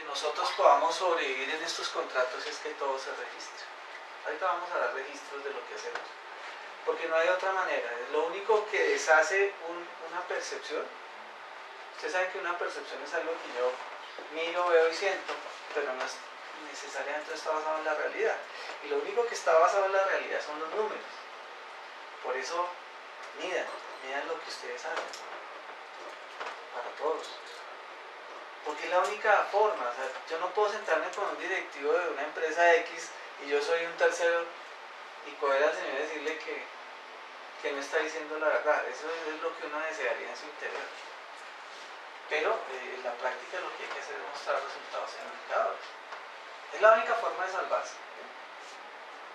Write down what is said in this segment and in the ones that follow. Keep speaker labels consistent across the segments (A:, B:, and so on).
A: nosotros podamos sobrevivir en estos contratos es que todo se registre. Ahorita vamos a dar registros de lo que hacemos, porque no hay otra manera. Lo único que deshace una percepción, ustedes saben que una percepción es algo que yo miro, veo y siento, pero no es necesariamente está basado en la realidad. Y lo único que está basado en la realidad son los números. Por eso, midan lo que ustedes hacen, para todos. Porque es la única forma. O sea, yo no puedo sentarme con un directivo de una empresa X y yo soy un tercero y coger al señor y decirle que no está diciendo la verdad. Eso es lo que uno desearía en su interior. Pero en la práctica lo que hay que hacer es mostrar resultados en indicadores. Es la única forma de salvarse.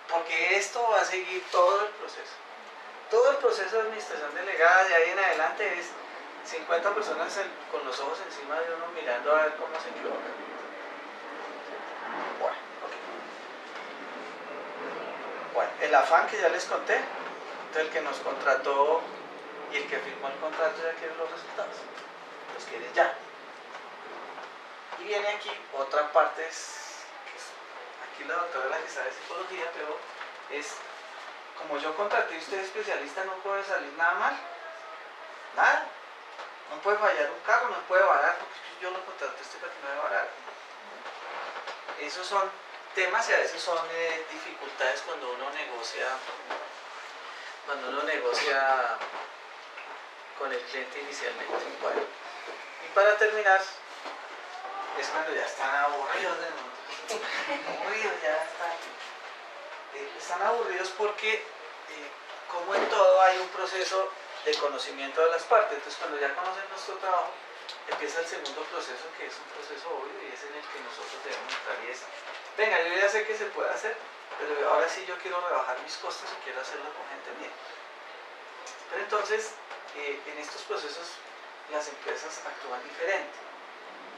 A: Porque esto va a seguir todo el proceso. Todo el proceso de administración delegada de ahí en adelante es 50 personas con los ojos encima de uno mirando a ver cómo se equivoca. Bueno, el afán que ya les conté, el que nos contrató y el que firmó el contrato ya quiere los resultados. Los quiere ya. Y viene aquí otra parte, aquí la doctora la que sabe psicología, pero es, como yo contraté y usted es especialista, no puede salir nada mal. Nada. No puede fallar un carro, no puede varar, porque yo lo contraté para que no me varar. Esos son temas y a veces son dificultades cuando uno negocia con el cliente inicialmente. Bueno, y para terminar, es cuando ya están aburridos de nosotros. Aburridos, ya están aburridos porque, como en todo, hay un proceso de conocimiento de las partes. Entonces, cuando ya conocen nuestro trabajo, empieza el segundo proceso, que es un proceso obvio y es en el que nosotros debemos entrar, y es, venga, yo ya sé que se puede hacer, pero ahora sí yo quiero rebajar mis costos y quiero hacerlo con gente mía. Pero entonces, en estos procesos las empresas actúan diferente.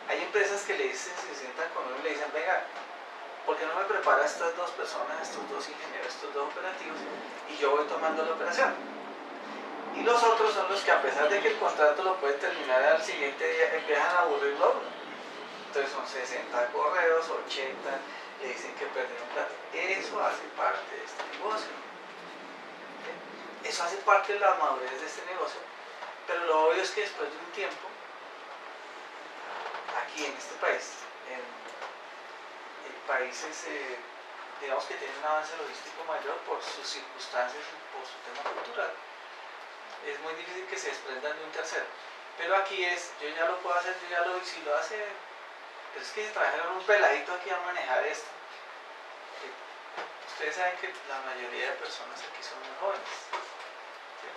A: Hay empresas que le dicen, se sientan con uno y le dicen, venga, ¿por qué no me prepara estas dos personas, estos dos ingenieros, estos dos operativos, y yo voy tomando la operación? Y los otros son los que, a pesar de que el contrato lo pueden terminar al siguiente día, empiezan a aburrirlo. Entonces son 60 correos, 80, le dicen que perdieron plata. Eso hace parte de este negocio. Eso hace parte de la madurez de este negocio. Pero lo obvio es que después de un tiempo, aquí en este país, en países digamos que tienen un avance logístico mayor por sus circunstancias y por su tema cultural, es muy difícil que se desprendan de un tercero. Pero aquí es, yo ya lo puedo hacer, yo ya lo, y si lo hace, pero es que si trajeron un peladito aquí a manejar esto. Ustedes saben que la mayoría de personas aquí son muy jóvenes, ¿sí?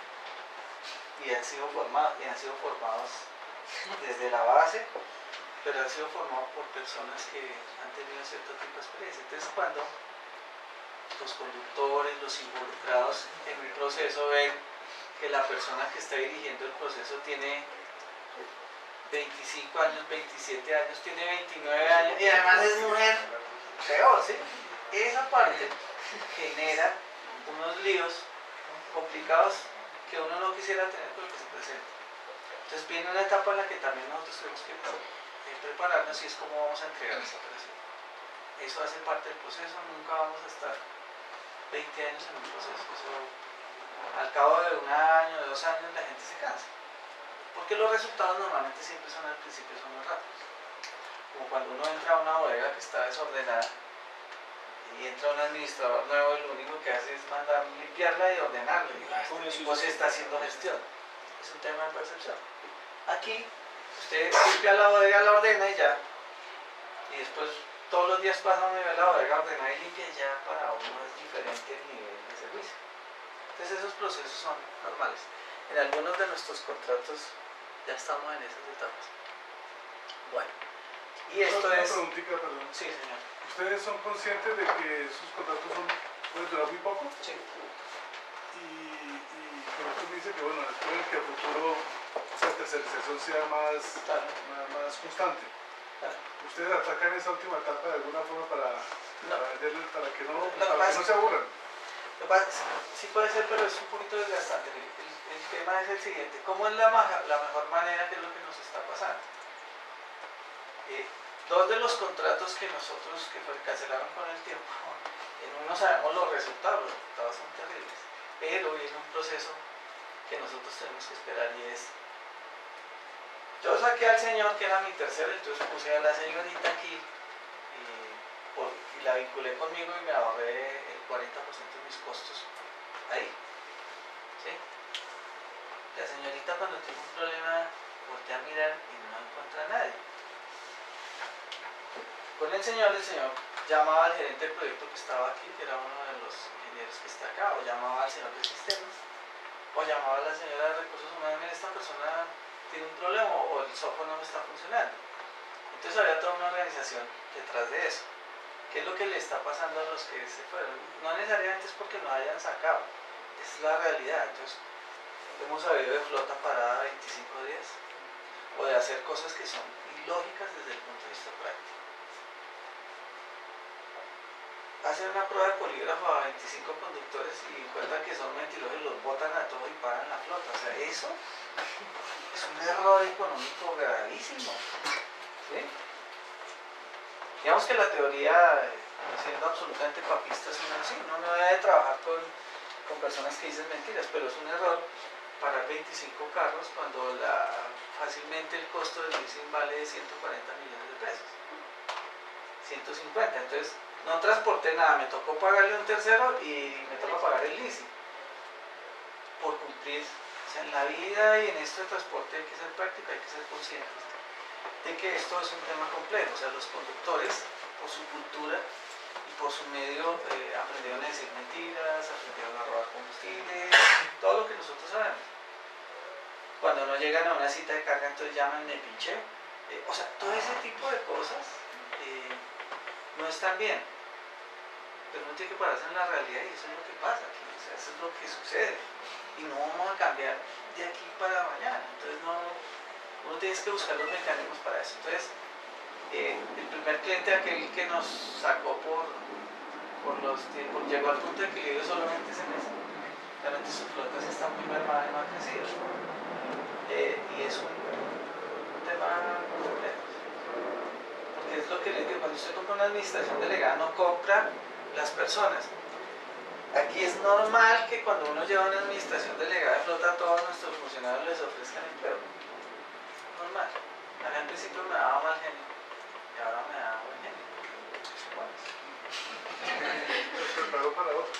A: Y han sido formados desde la base, pero han sido formados por personas que han tenido cierto tipo de experiencia. Entonces, cuando los conductores, los involucrados en un proceso ven que la persona que está dirigiendo el proceso tiene 25 años, 27 años, tiene 29 años y además es mujer, peor, ¿sí? Esa parte genera unos líos complicados que uno no quisiera tener porque se presenta. Entonces viene una etapa en la que también nosotros tenemos que prepararnos, y es cómo vamos a entregar esta operación. Eso hace parte del proceso, nunca vamos a estar 20 años en un proceso. Eso, al cabo de un año, de 2 años, la gente se cansa. Porque los resultados normalmente siempre son al principio, son muy rápidos. Como cuando uno entra a una bodega que está desordenada y entra un administrador nuevo y lo único que hace es mandar limpiarla y ordenarla. Y tipo se está haciendo gestión. Es un tema de percepción. Aquí, usted limpia la bodega, la ordena y ya. Y después todos los días pasa uno y ve la bodega ordenada y limpia, y ya para uno es diferente el nivel de servicio. Entonces esos procesos son normales. En algunos de nuestros contratos ya estamos en esas etapas. Bueno, y esto es...
B: Una preguntita, perdón.
A: Sí, señor.
B: ¿Ustedes son conscientes de que sus contratos pueden durar muy poco?
A: Sí.
B: Y pero usted me dice que bueno, esperen que a futuro esa tercerización sea más constante.
A: Claro.
B: ¿Ustedes atacan esa última etapa de alguna forma para venderles, para que no se aburran?
A: Sí puede ser, pero es un poquito desgastante. El tema es el siguiente: ¿cómo es la mejor manera, que es lo que nos está pasando? Dos de los contratos que nosotros cancelaron con el tiempo, en uno sabemos los resultados son terribles, pero viene un proceso que nosotros tenemos que esperar y es, yo saqué al señor que era mi tercero, entonces puse a la señorita aquí y la vinculé conmigo y me ahorré el 40% de mis costos ahí, ¿sí? La señorita cuando tiene un problema voltea a mirar y no encuentra a nadie. Con el señor llamaba al gerente del proyecto que estaba aquí, que era uno de los ingenieros que está acá, o llamaba al señor de sistemas, o llamaba a la señora de recursos humanos, mira, esta persona tiene un problema o el software no me está funcionando. Entonces había toda una organización detrás de eso. ¿Qué es lo que le está pasando a los que se fueron? No necesariamente es porque no hayan sacado, esa es la realidad. Entonces hemos sabido de flota parada 25 días o de hacer cosas que son ilógicas desde el punto de vista práctico. Hacen una prueba de polígrafo a 25 conductores y encuentran que son mentirosos y los botan a todos y paran la flota. O sea, eso es un error económico gravísimo, ¿sí? Digamos que la teoría, siendo absolutamente papista, es una así. Uno no debe trabajar con personas que dicen mentiras, pero es un error parar 25 carros cuando fácilmente el costo del leasing vale 140 millones de pesos. 150, entonces no transporté nada, me tocó pagarle a un tercero y me toca pagar el leasing por cumplir. O sea, en la vida y en esto de transporte hay que ser práctico, hay que ser conscientes de que esto es un tema complejo. O sea, los conductores, por su cultura y por su medio, aprendieron a decir mentiras, aprendieron a robar combustible, todo lo que nosotros sabemos. Cuando no llegan a una cita de carga, entonces llaman, me pinché. O sea, todo ese tipo de cosas no están bien, pero uno tiene que pararse en la realidad y eso es lo que pasa aquí, o sea, eso es lo que sucede y no vamos a cambiar de aquí para mañana. Entonces uno tiene que buscar los mecanismos para eso. Entonces el primer cliente, aquel que nos sacó llegó al punto de equilibrio solamente ese mes, realmente sus flotas están muy mermadas y no ha crecido, y es un tema complejo. Porque es lo que les digo, cuando usted compra una administración delegada no compra las personas. Aquí es normal que cuando uno lleva una administración delegada de flota a todos nuestros funcionarios les ofrezcan empleo. Normal. A mí al principio me daba mal genio y ahora me da buen genio.
B: Preparó para otro.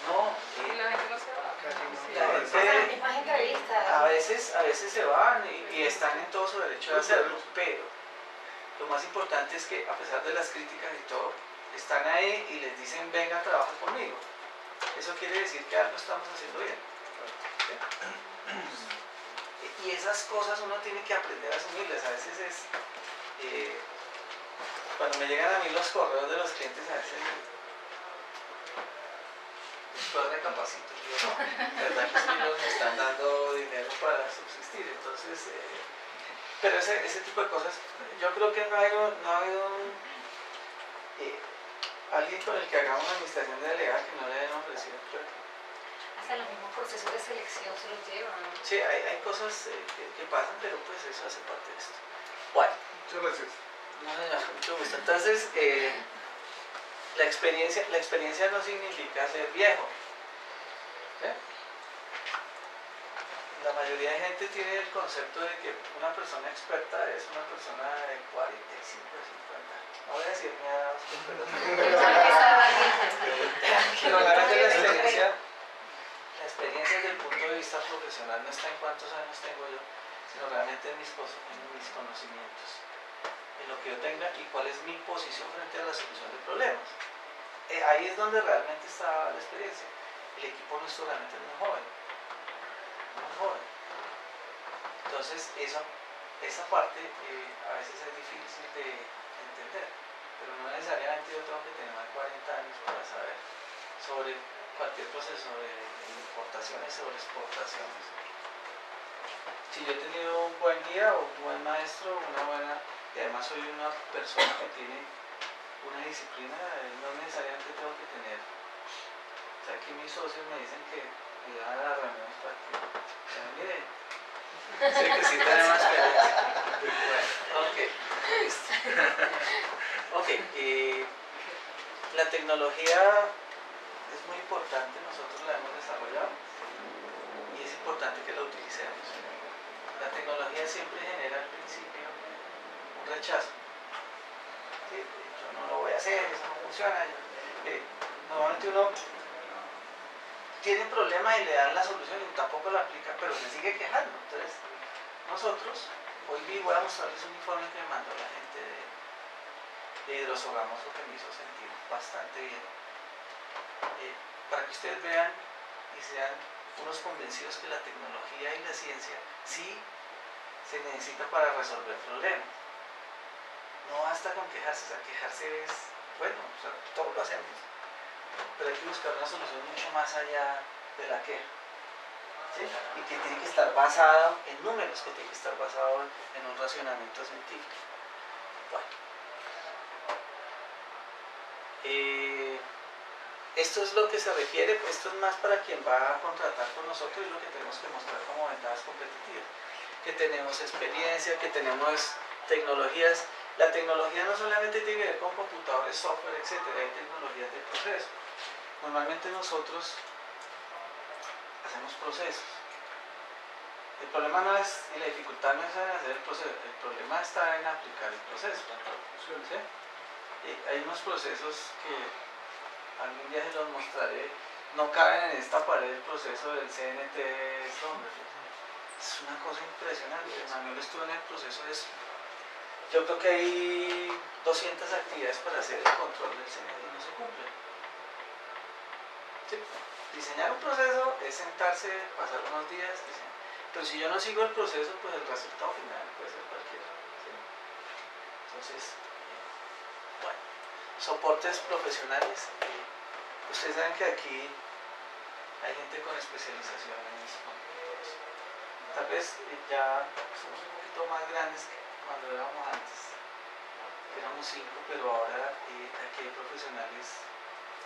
A: No,
C: y la gente no se va.
A: la gente a veces se van y están en todo su derecho de hacerlo, pero lo más importante es que a pesar de las críticas y todo, están ahí y les dicen venga, trabaja conmigo. Eso quiere decir que algo estamos haciendo bien, ¿sí? Y esas cosas uno tiene que aprender a asumirlas. A veces es cuando me llegan a mí los correos de los clientes, a veces después recapacito, digo, no, la verdad que es que ellos me están dando dinero para subsistir, entonces pero ese tipo de cosas, yo creo que no ha habido alguien con el que hagamos una administración delegada que no le hayan ofrecido empleo.
C: Hasta los mismos procesos de selección se los llevan.
A: Sí, hay cosas que pasan, pero pues eso hace parte de esto. Bueno.
B: Muchas gracias.
A: No, mucho gusto. Entonces, la experiencia no significa ser viejo. ¿Sí? La mayoría de gente tiene el concepto de que una persona experta es una persona de 45 o 50. No voy a decir mi edad, pero la experiencia desde el punto de vista profesional no está en cuántos años tengo yo, sino realmente en mis conocimientos, en lo que yo tenga y cuál es mi posición frente a la solución de problemas. Ahí es donde realmente está la experiencia. El equipo nuestro realmente es muy joven. Entonces esa parte a veces es difícil de entender, pero no necesariamente yo tengo que tener más de 40 años para saber sobre cualquier proceso de importaciones o exportaciones. Si yo he tenido un buen guía o un buen maestro, y además soy una persona que tiene una disciplina, no necesariamente tengo que tener. O sea, aquí mis socios me dicen que me dan a las reuniones para que, mire, Sí, que sí tenemos experiencia. Bueno, ok, listo. Ok, la tecnología es muy importante, nosotros la hemos desarrollado y es importante que la utilicemos. La tecnología siempre genera al principio un rechazo. ¿Sí? Yo no lo voy a hacer, eso no funciona. Normalmente uno tiene un problema y le dan la solución y tampoco la aplica, pero se sigue quejando. Entonces, nosotros, hoy voy a mostrarles un informe que me mandó la gente de Hidrosogamoso que me hizo sentir bastante bien. Para que ustedes vean y sean unos convencidos que la tecnología y la ciencia sí se necesita para resolver problemas. No basta con quejarse, o sea, quejarse es, bueno, o sea, todos lo hacemos, pero hay que buscar una solución mucho más allá de la queja. ¿Sí? Y que tiene que estar basado en números, que tiene que estar basado en un racionamiento científico. Bueno. Esto es lo que se requiere, esto es más para quien va a contratar con nosotros y lo que tenemos que mostrar como ventajas competitivas. Que tenemos experiencia, que tenemos tecnologías. La tecnología no solamente tiene que ver con computadores, software, etc. Hay tecnologías de proceso. Normalmente nosotros hacemos procesos. El problema no es, y la dificultad no es en hacer el proceso, el problema está en aplicar el proceso. ¿Sí? Hay unos procesos que algún día se los mostraré, no caben en esta pared el proceso del CNT, es una cosa impresionante. Manuel estuvo en el proceso de eso. Yo creo que hay 200 actividades para hacer el control del CNT y no se cumplen. ¿Sí? Diseñar un proceso es sentarse, pasar unos días, diseñar. Pero si yo no sigo el proceso, pues el resultado final puede ser cualquiera. ¿Sí? Entonces, bueno, soportes profesionales. Ustedes saben que aquí hay gente con especializaciones. Tal vez ya somos un poquito más grandes que cuando éramos antes. Éramos 5, pero ahora aquí hay profesionales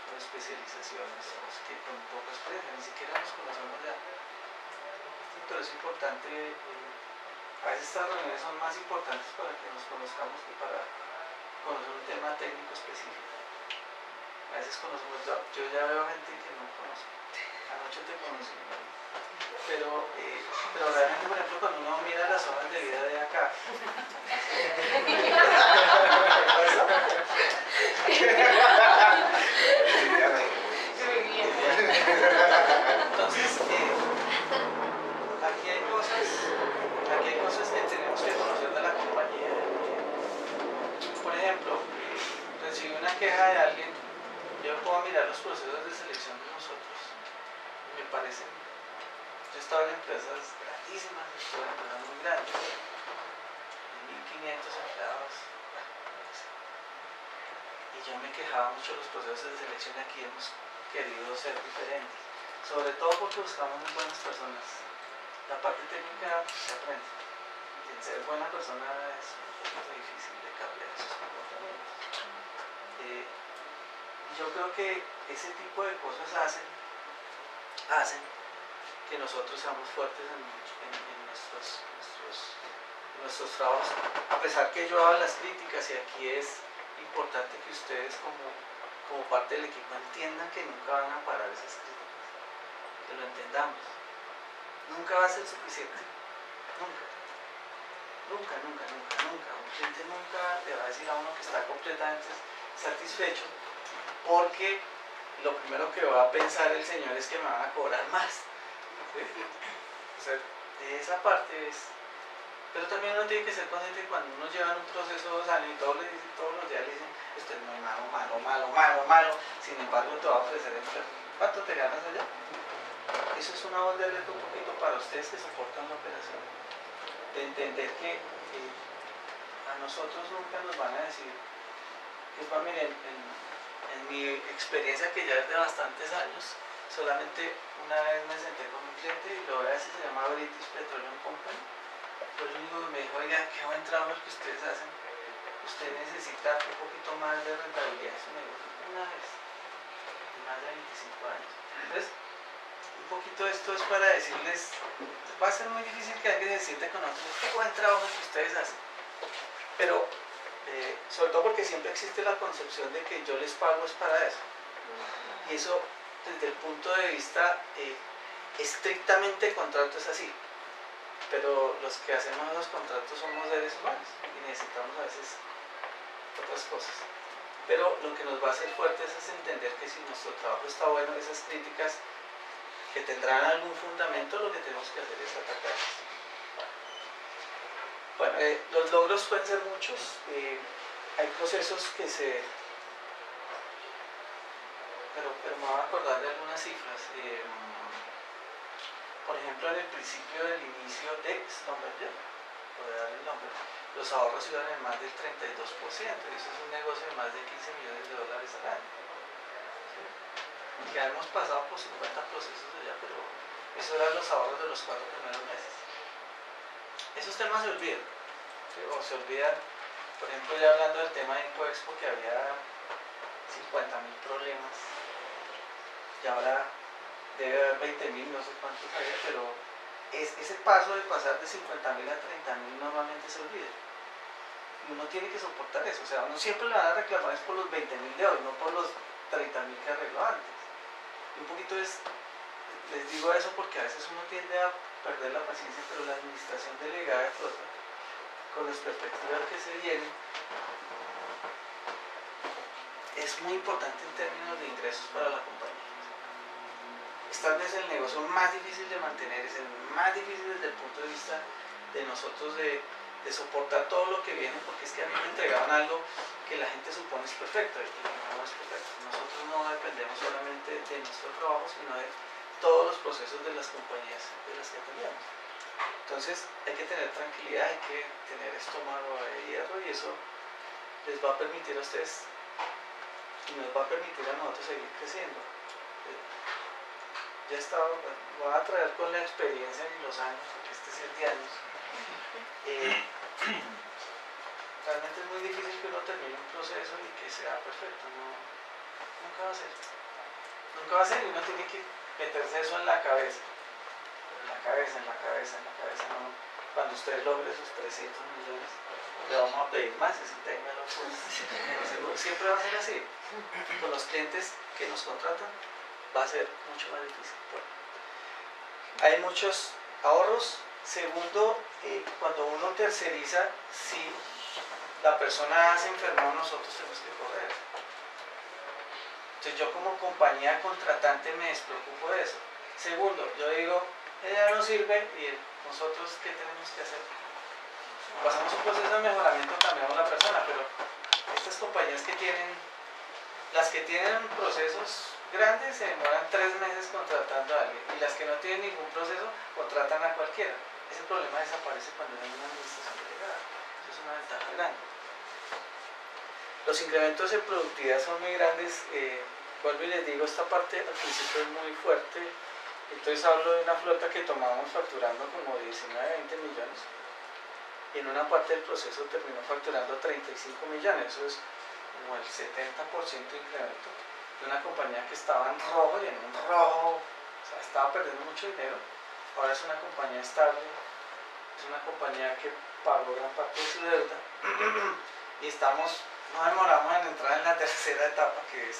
A: con especializaciones, que con poca experiencia, ni siquiera nos conocemos ya. Pero es importante, a veces estas reuniones son más importantes para que nos conozcamos que para conocer un tema técnico específico. A veces conocemos, yo ya veo gente que no conozco. Anoche te conocí, ¿no? Pero realmente, por ejemplo, cuando uno mira las hojas de vida de acá, entonces aquí hay cosas que tenemos que conocer de la compañía. Por ejemplo, recibí una queja de alguien, yo puedo mirar los procesos de selección de nosotros, me parecen. Yo estaba en empresas grandísimas, estuve en empresas muy grandes, de 1500 empleados, y yo me quejaba mucho de los procesos de selección. Aquí hemos querido ser diferentes, sobre todo porque buscamos muy buenas personas. La parte técnica se aprende, y el ser buena persona es un poquito difícil de cambiar esos comportamientos. Yo creo que ese tipo de cosas hacen que nosotros seamos fuertes en nuestros trabajos, a pesar que yo hago las críticas, y aquí es importante que ustedes como parte del equipo entiendan que nunca van a parar esas críticas, que lo entendamos. Nunca va a ser suficiente, nunca. Un cliente nunca te va a decir a uno que está completamente satisfecho, porque lo primero que va a pensar el señor es que me van a cobrar más. ¿Sí? O sea, de esa parte es. Pero también uno tiene que ser consciente que cuando uno lleva en un proceso 2 años y todos los días le dicen, esto es muy malo, sin embargo te va a ofrecer empleo. ¿Cuánto te ganas allá? Eso es una voz de alerta un poquito para ustedes que soportan la operación. De entender que a nosotros nunca nos van a decir, miren, en mi experiencia, que ya es de bastantes años, solamente una vez me senté con un cliente y lo voy a decir, se llama British Petroleum Company. Pues el único que me dijo, oiga, qué buen trabajo el que ustedes hacen, usted necesita un poquito más de rentabilidad en su negocio. Una vez, de más de 25 años. Entonces, un poquito esto es para decirles, va a ser muy difícil que alguien se sienta con nosotros, qué buen trabajo que ustedes hacen, pero sobre todo porque siempre existe la concepción de que yo les pago es para eso, y eso desde el punto de vista estrictamente el contrato es así, pero los que hacemos los contratos somos seres humanos y necesitamos a veces otras cosas. Pero lo que nos va a hacer fuertes es entender que si nuestro trabajo está bueno, esas críticas que tendrán algún fundamento, lo que tenemos que hacer es atacarlas. Bueno, los logros pueden ser muchos. Hay procesos que se... Pero me voy a acordar de algunas cifras. Por ejemplo, en el principio del inicio de Schlumberger, por dar el nombre, los ahorros iban en más del 32%, y eso es un negocio de más de 15 millones de dólares al año. ¿Sí? Que hemos pasado por 50 procesos de allá, pero eso eran los ahorros de los 4 primeros meses. Esos temas se olvidan, ¿sí? O se olvidan, por ejemplo, ya hablando del tema de Incoexpo, que había 50.000 problemas, y ahora debe haber 20.000, no sé cuántos había, pero ese paso de pasar de 50.000 a 30.000 normalmente se olvida. Y uno tiene que soportar eso, o sea, uno siempre le van a reclamar es por los 20.000 de hoy, no por los 30.000 que arregló antes. Y un poquito les digo eso porque a veces uno tiende a perder la paciencia, pero la administración delegada de flota, con las perspectivas que se vienen, es muy importante en términos de ingresos para la compañía. Tal vez el negocio más difícil de mantener, es el más difícil desde el punto de vista de nosotros de soportar todo lo que viene, porque es que a mí me entregaban algo que la gente supone es perfecto y no es perfecto. Nosotros no dependemos solamente de nuestro trabajo, sino de todos los procesos de las compañías de las que atendemos. Entonces hay que tener tranquilidad, hay que tener estómago de hierro, y eso les va a permitir a ustedes y nos va a permitir a nosotros seguir creciendo. Ya estaba, voy a traer con la experiencia y los años, porque este es el de años. Realmente es muy difícil que uno termine un proceso y que sea perfecto, nunca va a ser. Nunca va a ser, y uno tiene que meterse eso en la cabeza. En la cabeza. ¿No? Cuando usted logre esos 300 millones, le vamos a pedir más, y si téngalo, pues seguro, siempre va a ser así. Con los clientes que nos contratan, va a ser mucho más difícil. Bueno, hay muchos ahorros. Segundo, cuando uno terceriza, si la persona se enfermó, nosotros tenemos que correr. Entonces yo como compañía contratante me despreocupo de eso. Segundo, yo digo, ella no sirve, y nosotros ¿qué tenemos que hacer? Pasamos un proceso de mejoramiento, cambiamos la persona, pero estas compañías que tienen, las que tienen procesos grandes se demoran 3 meses contratando a alguien, y las que no tienen ningún proceso contratan a cualquiera. Ese problema desaparece cuando hay una administración delegada. Eso es una ventaja grande. Los incrementos de productividad son muy grandes. Vuelvo y les digo, esta parte al principio es muy fuerte. Entonces hablo de una flota que tomamos facturando como 19-20 millones, y en una parte del proceso terminó facturando 35 millones. Eso es como el 70% de incremento de una compañía que estaba en rojo, y en un rojo, o sea, estaba perdiendo mucho dinero. Ahora es una compañía estable, es una compañía que pagó gran parte de su deuda, y no demoramos en entrar en la tercera etapa, que es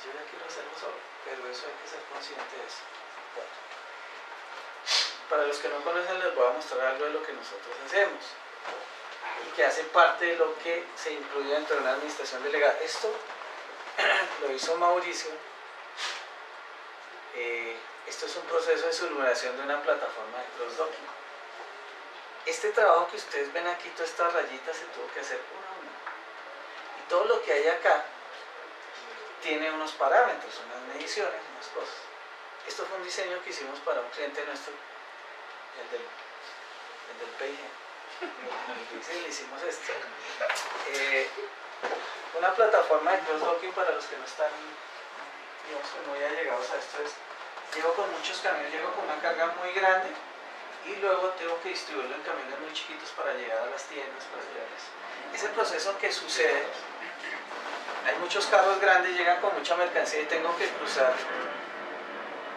A: yo ya quiero hacerlo solo, pero eso hay que ser consciente de eso. Bueno, para los que no conocen, les voy a mostrar algo de lo que nosotros hacemos y que hace parte de lo que se incluye dentro de una administración delegada. Esto lo hizo Mauricio. Esto es un proceso de simulación de una plataforma de cross-docking. Este trabajo que ustedes ven aquí, todas estas rayitas, se tuvo que hacer una a una, y todo lo que hay acá tiene unos parámetros, unas mediciones, unas cosas. Esto fue un diseño que hicimos para un cliente nuestro, el del P&G. Le hicimos esto. Una plataforma de cross-docking, para los que no están, digamos, muy allegados a esto, es: llego con muchos camiones, llego con una carga muy grande, y luego tengo que distribuirlo en camiones muy chiquitos para llegar a las tiendas, para llevarles. Ese proceso que sucede, hay muchos carros grandes, llegan con mucha mercancía y tengo que cruzar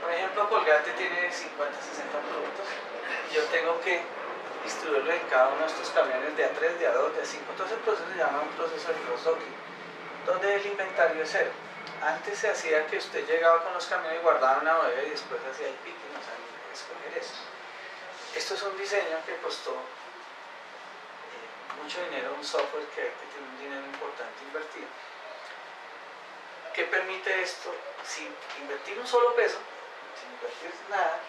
A: Por ejemplo, Colgate tiene 50, 60 productos y yo tengo que distribuirlo en cada uno de estos camiones de A3, de A2, de A5. Entonces el proceso se llama un proceso de cross-docking, donde el inventario es cero. Antes se hacía que usted llegaba con los camiones y guardaba una bodega y después hacía el picking, o sea, escoger eso. Esto es un diseño que costó mucho dinero, un software que tiene un dinero importante invertido. ¿Qué permite esto? Sin invertir un solo peso, sin invertir nada,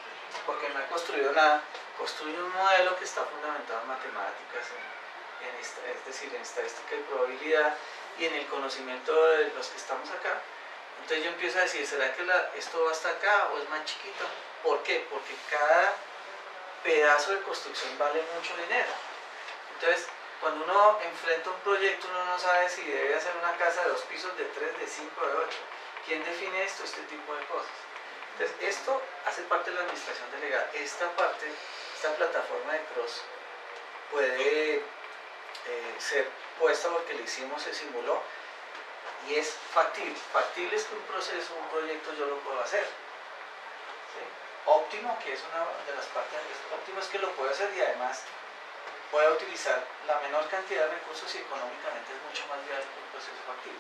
A: porque no he construido nada, construye un modelo que está fundamentado en matemáticas, es decir, en estadística y probabilidad y en el conocimiento de los que estamos acá. Entonces yo empiezo a decir, ¿será que esto va hasta acá o es más chiquito? ¿Por qué? Porque cada pedazo de construcción vale mucho dinero. Entonces, cuando uno enfrenta un proyecto, uno no sabe si debe hacer una casa de 2 pisos, de 3, de 5, de 8. ¿Quién define esto? Este tipo de cosas. Entonces, esto hace parte de la administración delegada. Esta plataforma de Cross puede ser puesta porque le hicimos, se simuló y es factible. Factible es que un proceso, un proyecto yo lo puedo hacer. ¿Sí? Óptimo, que es una de las partes, óptimo es que lo puedo hacer y además pueda utilizar la menor cantidad de recursos y económicamente es mucho más viable que un proceso factible.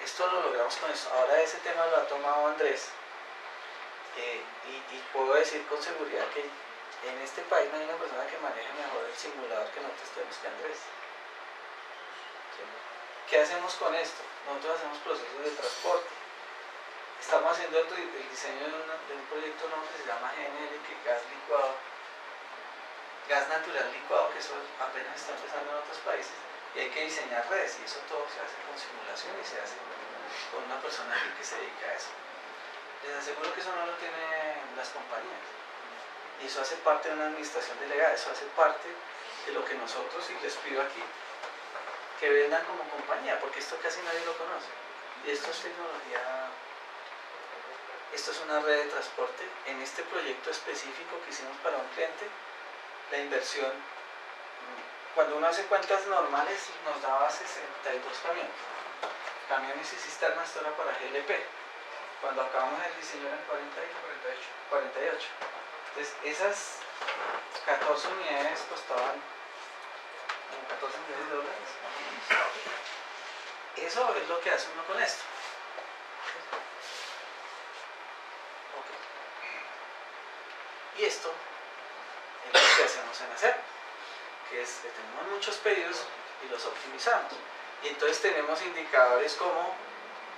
A: Esto lo logramos con esto. Ahora ese tema lo ha tomado Andrés y puedo decir con seguridad que en este país no hay una persona que maneje mejor el simulador que nosotros tenemos que Andrés. ¿Sí? ¿Qué hacemos con esto? Nosotros hacemos procesos de transporte. Estamos haciendo el diseño de un proyecto nuevo que se llama GNL, que es gas licuado, gas natural licuado, que eso apenas está empezando en otros países, y hay que diseñar redes, y eso todo se hace con simulación y se hace con una persona que se dedica a eso. Les aseguro que eso no lo tienen las compañías, y eso hace parte de una administración delegada, eso hace parte de lo que nosotros, y les pido aquí, que vendan como compañía, porque esto casi nadie lo conoce, y esto es tecnología, esto es una red de transporte. En este proyecto específico que hicimos para un cliente, la inversión, cuando uno hace cuentas normales, nos daba 62 camiones y cisternas, esto era para GLP. Cuando acabamos el diseño eran 48. Entonces esas 14 unidades costaban como 14 millones de dólares. Eso es lo que hace uno con esto. Okay. Y esto es lo que hacemos en hacer, que es que tenemos muchos pedidos y los optimizamos. Y entonces tenemos indicadores como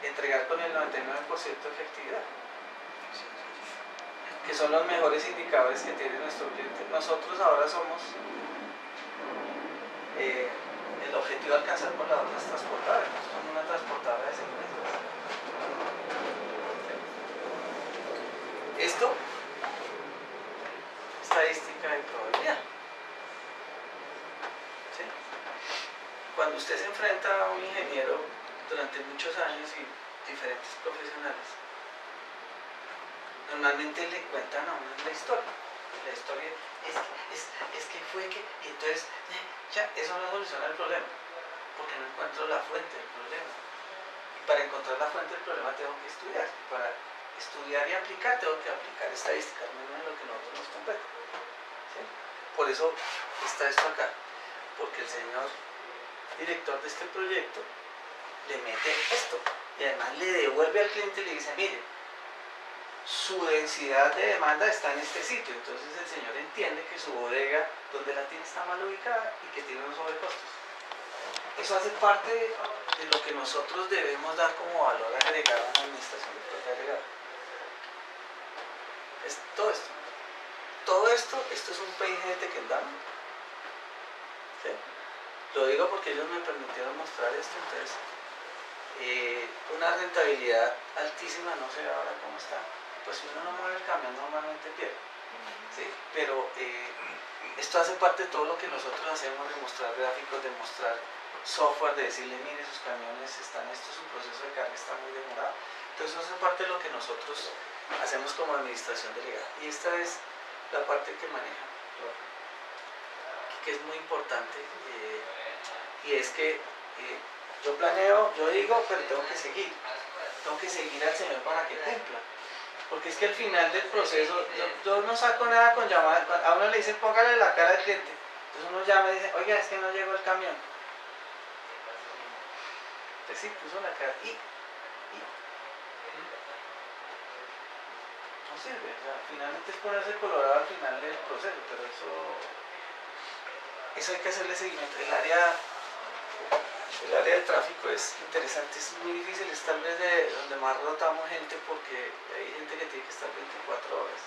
A: entregar con el 99% de efectividad, que son los mejores indicadores que tiene nuestro cliente. Nosotros ahora somos el objetivo de alcanzar con las otras transportadoras. Nosotros somos una transportadora de segmentos. Esto, estadística y probabilidad. ¿Sí? Cuando usted se enfrenta a un ingeniero durante muchos años y diferentes profesionales, normalmente le cuentan a uno la historia. La historia es que fue que, y entonces, ya, eso no soluciona el problema, porque no encuentro la fuente del problema. Y para encontrar la fuente del problema tengo que estudiar. Y para estudiar y aplicar, tengo que aplicar estadísticas, menos en lo que nosotros nos compete. ¿Sí? Por eso está esto acá, porque el señor director de este proyecto le mete esto y además le devuelve al cliente y le dice, mire, su densidad de demanda está en este sitio. Entonces el señor entiende que su bodega donde la tiene está mal ubicada y que tiene unos sobrecostos. Eso hace parte de lo que nosotros debemos dar como valor agregado a la administración de flota agregada. Es todo esto. Todo esto es un PIG de Tequendama. ¿Sí? Lo digo porque ellos me permitieron mostrar esto. Entonces, una rentabilidad altísima, no sé ahora cómo está. Pues si uno no mueve el camión normalmente pierde. ¿Sí? Pero esto hace parte de todo lo que nosotros hacemos, de mostrar gráficos, de mostrar software, de decirle, mire, sus camiones están, su proceso de carga está muy demorado. Entonces eso hace parte de lo que nosotros hacemos como administración delegada. Y esta es la parte que maneja, que es muy importante, y es que yo planeo, yo digo, pero tengo que seguir al Señor para que cumpla. Porque es que al final del proceso, yo no saco nada con llamar, a uno le dicen póngale la cara al cliente, entonces uno llama y dice, oiga, es que no llegó el camión. Entonces sí, puso la cara no sirve, o sea, finalmente es ponerse colorado al final del proceso, pero eso hay que hacerle seguimiento. El área del tráfico es interesante, es muy difícil, es tal vez de donde más rotamos gente porque hay gente que tiene que estar 24 horas.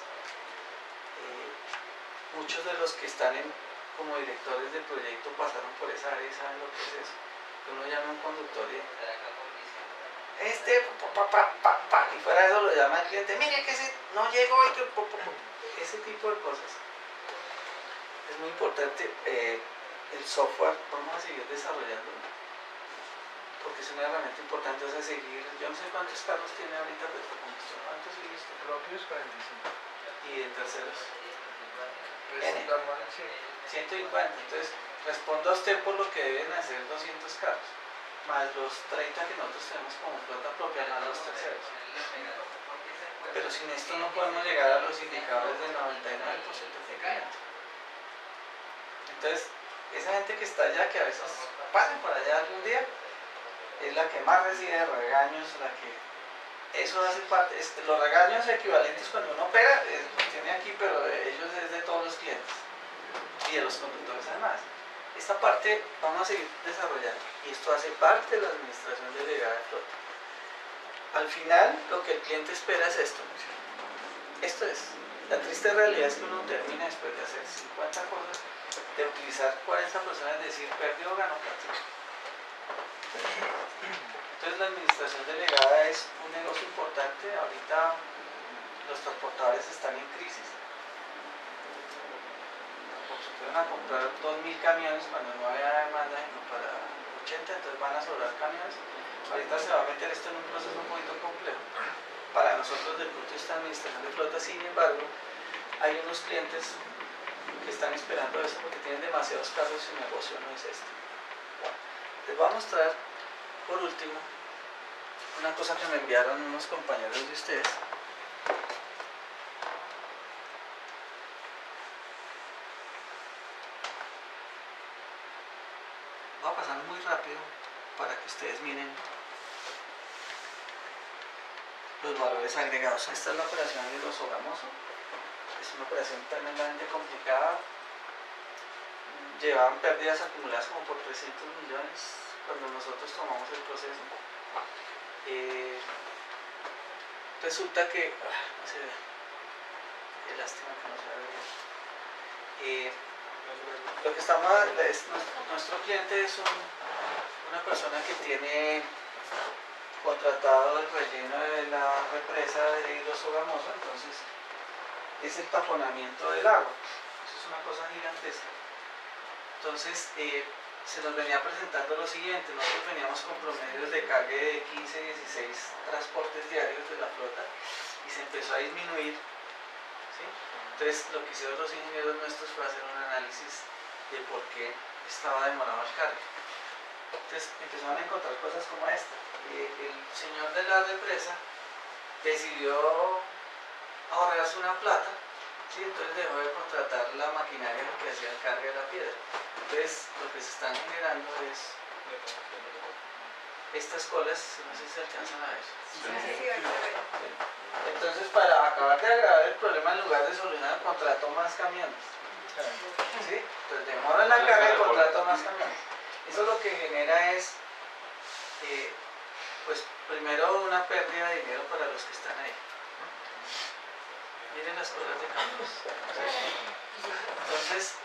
A: Muchos de los que están como directores del proyecto pasaron por esa área y saben lo que es eso. Uno llama a un conductor y y fuera de eso lo llama el cliente, mire que no llegó y que ese tipo de cosas. Es muy importante. El software vamos a seguir desarrollando porque es una herramienta importante. O sea, seguir, yo no sé cuántos carros tiene ahorita de combustión, ¿cuántos sigue usted?
B: Propios 45.
A: Y de terceros 150.
B: 150.
A: Entonces responda usted por lo que deben hacer 200 carros más los 30 que nosotros tenemos como flota propia, más los terceros. Pero sin esto no podemos llegar a los indicadores del 99% de cumplimiento. Entonces, esa gente que está allá, que a veces pasen por allá algún día, es la que más recibe regaños, eso hace parte, los regaños equivalentes cuando uno opera, los tiene aquí, pero ellos es de todos los clientes y de los conductores además. Esta parte vamos a seguir desarrollando y esto hace parte de la administración delegada de flota. Al final, lo que el cliente espera es esto. Esto es, la triste realidad es que uno termina después de hacer 50 cosas, de utilizar 40 personas, es decir, perdió o ganó plata. Entonces la administración delegada es un negocio importante. Ahorita los transportadores están en crisis. Se fueron a comprar 2.000 camiones cuando no había demanda sino para 80, entonces van a sobrar camiones. Ahorita se va a meter esto en un proceso un poquito complejo para nosotros desde el punto de vista de administración de flota. Sin embargo, hay unos clientes que están esperando eso porque tienen demasiados casos y su negocio no es este. Bueno, les voy a mostrar por último una cosa que me enviaron unos compañeros de ustedes. Voy a pasar muy rápido para que ustedes miren los valores agregados. Esta es la operación de los Sogamoso. Es una operación tremendamente complicada. Llevaban pérdidas acumuladas como por 300 millones cuando nosotros tomamos el proceso. Resulta que no se ve. Qué lástima que no se ve bien. Lo que estamos nuestro cliente es una persona que tiene contratado el relleno de la represa de Hidro Sogamoso, entonces es el taponamiento del agua. Eso es una cosa gigantesca. Entonces se nos venía presentando lo siguiente: nosotros veníamos con promedios de carga de 15, 16 transportes diarios de la flota y se empezó a disminuir, ¿sí? Entonces lo que hicieron los ingenieros nuestros fue hacer un análisis de por qué estaba demorado el cargo. Entonces empezaron a encontrar cosas como esta. El señor de la represa decidió ahorrarse una plata, ¿sí? Entonces dejó de contratar la maquinaria que hacía el cargue de la piedra. Entonces lo que se están generando es estas colas, no sé si se alcanzan a ver. Entonces, para acabar de agravar el problema, en lugar de solucionar, contrató más camiones. ¿Sí? Entonces demora la carga y contrató más camiones. Eso lo que genera es, pues primero una pérdida de dinero para los que están ahí. Miren las colas de camiones. Entonces,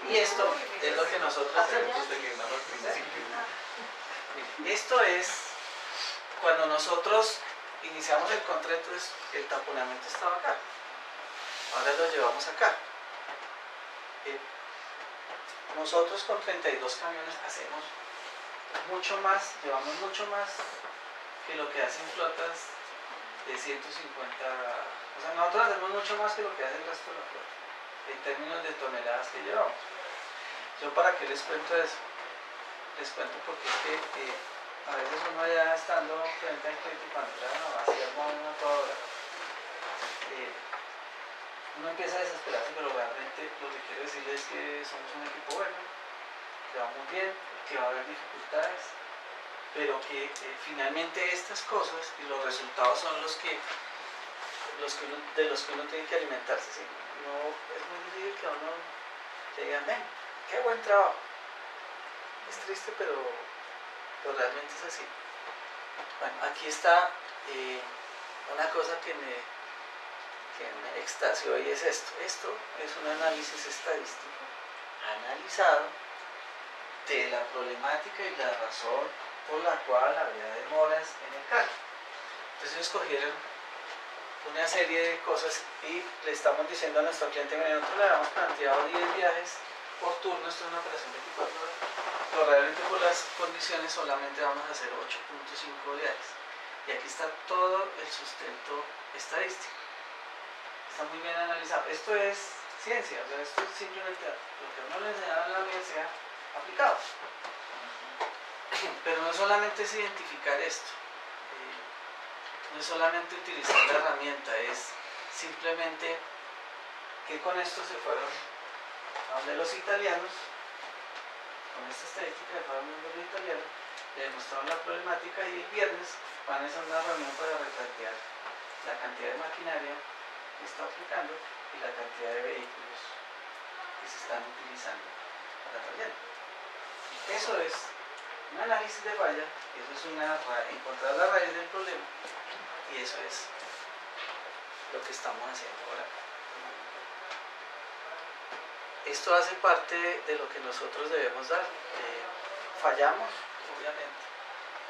A: y esto es lo que nosotros hacemos. Esto es cuando nosotros iniciamos el contrato, el taponamiento estaba acá. Ahora lo llevamos acá. Nosotros con 32 camiones hacemos mucho más, llevamos mucho más que lo que hacen flotas de 150. O sea, nosotros hacemos mucho más que lo que hace el resto de la flota en términos de toneladas que llevamos. Yo, ¿para qué les cuento eso? Les cuento porque es que a veces uno ya estando frente al cliente, cuando trae una vacía con una toda hora, uno empieza a desesperarse, pero realmente lo que quiero decirles es que somos un equipo bueno, que va muy bien, que va a haber dificultades, pero que finalmente estas cosas y los resultados son de los que uno tiene que alimentarse. ¿Sí? No, es muy difícil que a uno le digan, ven, qué buen trabajo. Es triste, pero realmente es así. Bueno, aquí está una cosa que me extasió y es esto. Esto es un análisis estadístico analizado de la problemática y la razón por la cual había demoras en el cargo. Entonces escogieron una serie de cosas y le estamos diciendo a nuestro cliente, nosotros le habíamos planteado 10 viajes por turno, esto es una operación de 24 horas, pero realmente por las condiciones solamente vamos a hacer 8.5 viajes. Y aquí está todo el sustento estadístico. Está muy bien analizado. Esto es ciencia, o sea, esto es simplemente lo que uno le enseñaba en la universidad aplicado. Pero no solamente es identificar esto, no es solamente utilizar la herramienta, es simplemente que con esto se fueron a donde los italianos, con esta estadística se fueron a donde los italianos, le demostraron la problemática y el viernes van a hacer una reunión para replantear la cantidad de maquinaria que está aplicando y la cantidad de vehículos que se están utilizando para tallar. Eso es un análisis de falla, eso es encontrar la raíz del problema y eso es lo que estamos haciendo ahora. Esto hace parte de lo que nosotros debemos dar. Fallamos, obviamente.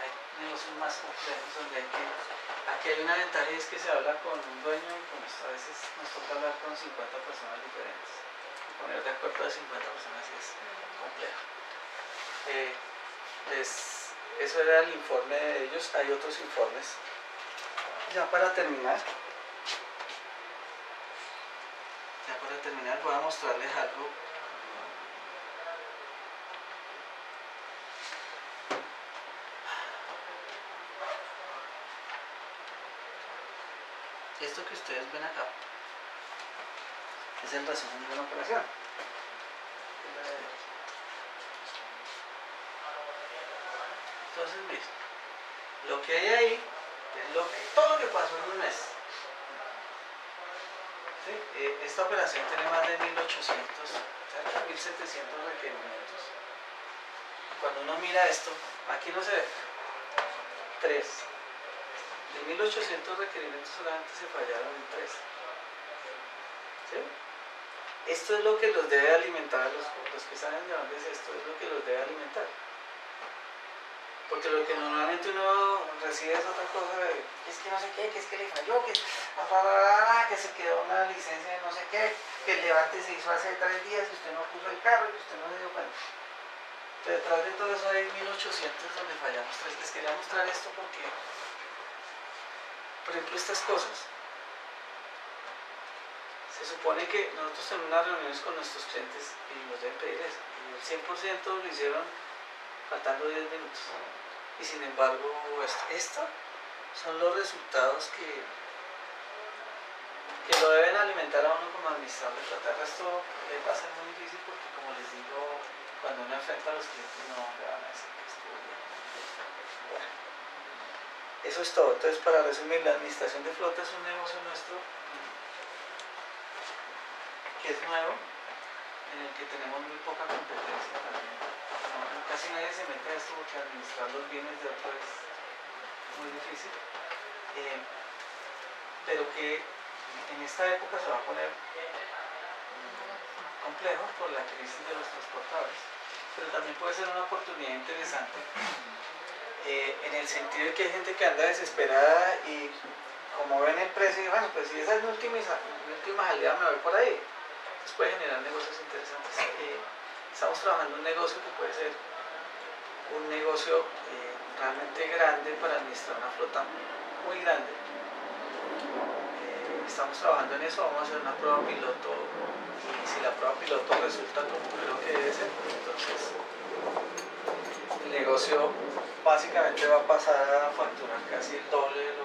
A: Hay negocios más complejos donde aquí hay una ventaja y es que se habla con un dueño y con esto a veces nos toca hablar con 50 personas diferentes. Poner de acuerdo a 50 personas es complejo. Eso era el informe de ellos, hay otros informes. Ya para terminar voy a mostrarles algo. Esto que ustedes ven acá es el resumen de una operación. Entonces, ¿ves? Lo que hay ahí es todo lo que pasó en un mes. ¿Sí? Esta operación tiene más de 1800, cerca de 1700 requerimientos. Cuando uno mira esto, aquí no se ve 3. De 1800 requerimientos solamente se fallaron en 3. ¿Sí? Esto es lo que los debe alimentar a los que saben de dónde es esto, es lo que los debe alimentar. Porque lo que normalmente uno recibe es otra cosa, es que no sé qué, que es que le falló, que se quedó una licencia de no sé qué, que el levante se hizo hace 3 días y usted no puso el carro y usted no se dio cuenta. Pero detrás de todo eso hay 1800 donde fallamos 3. Les quería mostrar esto porque, por ejemplo, estas cosas. Se supone que nosotros tenemos unas reuniones con nuestros clientes y nos deben pedir eso. Y el 100% lo hicieron faltando 10 minutos. Y sin embargo, estos son los resultados que lo deben alimentar a uno como administrador de plata. El resto va a ser muy difícil porque, como les digo, cuando uno enfrenta a los clientes no le van a decir que estuvo bien. Bueno, eso es todo. Entonces, para resumir, la administración de flota es un negocio nuestro que es nuevo, en el que tenemos muy poca competencia también. Casi nadie se mete a esto porque administrar los bienes de otro es muy difícil, pero que en esta época se va a poner complejo por la crisis de los transportadores, pero también puede ser una oportunidad interesante en el sentido de que hay gente que anda desesperada y como ven el precio y bueno, pues si esa es mi última salida me voy por ahí, entonces puede generar negocios interesantes. Estamos trabajando un negocio que puede ser un negocio realmente grande para administrar una flota muy grande. Estamos trabajando en eso, vamos a hacer una prueba piloto y si la prueba piloto resulta como creo que debe ser, entonces el negocio básicamente va a pasar a facturar casi el doble de